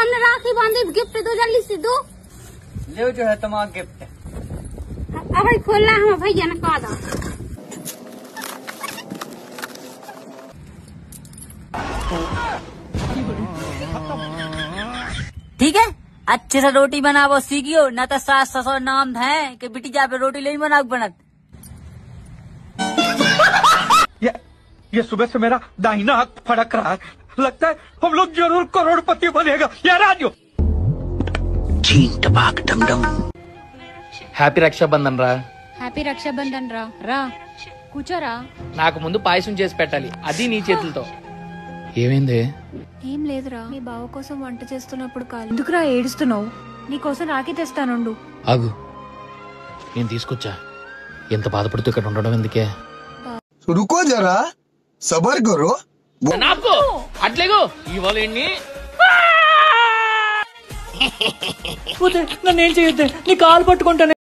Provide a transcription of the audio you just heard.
हमने राखी बांधी, गिफ्ट दो जल्दी से दो। ले जो है तुम्हारा गिफ्ट। अब खोलना है भैया ने कहा था। ठीक है, अच्छे से रोटी बनावो सीखियो, न तो सास ससुर नाम है कि बेटी जा पे रोटी नहीं बनाओ बनत। ये सुबह से मेरा दाहिना हाथ फड़क रहा है, लगता है हम लोग जरूर करोड़पति बनेगा यार। राजू హ్యాపీ రక్షాబంధన్ రా. హ్యాపీ రక్షాబంధన్ రా. రా కూర్చోరా. నాకు ముందు పాయసం చేసి పెట్టాలి, అది నీ చేతులతో. ఏమైంది? ఏం లేదురా, మీ బావ కోసం వంట చేస్తున్నప్పుడు కాదు. ఎందుకురా ఏడుస్తున్నావు? నీ కోసం రాఖీ తెస్తానుండు. ఆగు, నేను తీసుకొచ్చా. ఎంత బాధపడుతూ ఇక్కడ ఉండడం ఎందుకే? रुको जरा सबर करो. నాకు అట్లేగో ఇవాళ ఎన్ని నన్ను ఏం చేయొద్దే, నీ కాలు పట్టుకుంటాను.